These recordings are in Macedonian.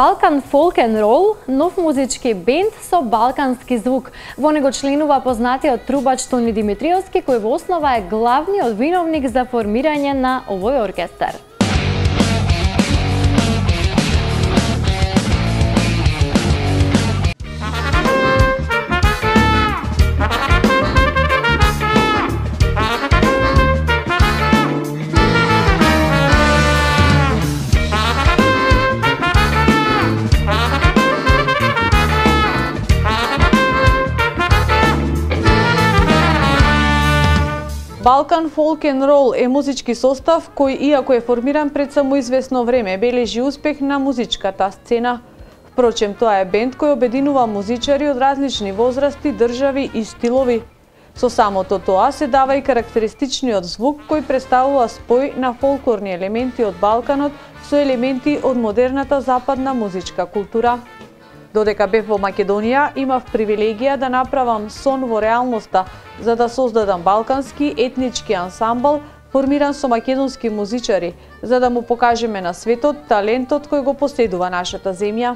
Балкан Folk and Roll, нов музички бенд со балкански звук. Во него членува познатиот трубач Тони Димитриевски, кој во основа е главниот виновник за формирање на овој оркестар. Балкан Folk and Roll е музички состав кој, иако е формиран пред само известно време, бележи успех на музичката сцена. Впрочем, тоа е бенд кој обединува музичари од различни возрасти, држави и стилови. Со самото тоа се дава и карактеристичниот звук кој представува спој на фолклорни елементи од Балканот со елементи од модерната западна музичка култура. Додека бев во Македонија, имав привилегија да направам сон во реалноста, за да создадам балкански етнички ансамбл, формиран со македонски музичари, за да му покажеме на светот талентот кој го поседува нашата земја.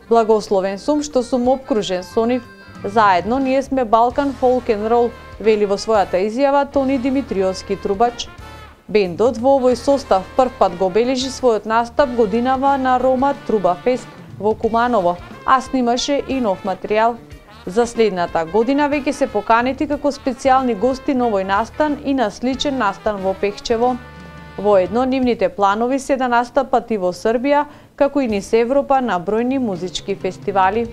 Благословен сум што сум опкружен со нив. Заедно ние сме Балкан Folk and Roll, вели во својата изјава Тони Димитриевски трубач. Бендот во овој состав првпат го бележи својот настап годинава на Рома Труба Фест во Куманово, а снимаше и нов материјал. За следната година веќе се поканети како специјални гости на овој настан и на сличен настан во Пехчево. Воедно нивните планови се да настапат и во Србија, како и низ Европа на бројни музички фестивали.